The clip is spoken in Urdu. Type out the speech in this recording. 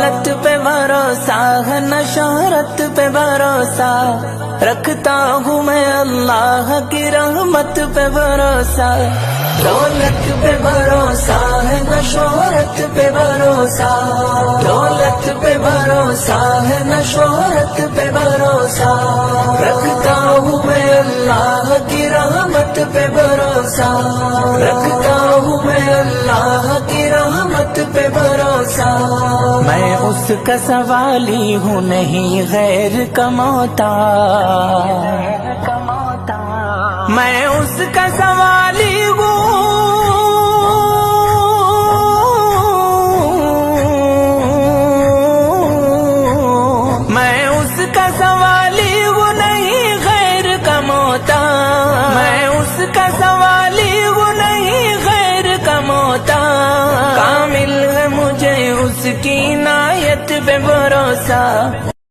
دولت پہ بھروسہ ہے نہ شہرت پہ بھروسہ، رکھتا ہوں میں اللہ کی رحمت پہ بھروسہ۔ دولت پہ بھروسہ ہے نہ شہرت پہ بھروسہ، دولت پہ بھروسہ ہے نہ شہرت پہ بھروسہ، رکھتا ہوں میں اللہ کی رحمت پہ بھروسہ، رکھتا ہوں میں اللہ کی رحمت پہ بھروسہ۔ میں اس کا سوالی ہوں نہیں غیر کا محتاج، میں اس کا سوالی ہوں، میں اس کا سوالی ہوں نہیں غیر کا محتاج، میں اس کا سوالی ہوں نہیں غیر کا محتاج۔ کامل ہے مجھے اس کی عنایت پہ بھروسہ۔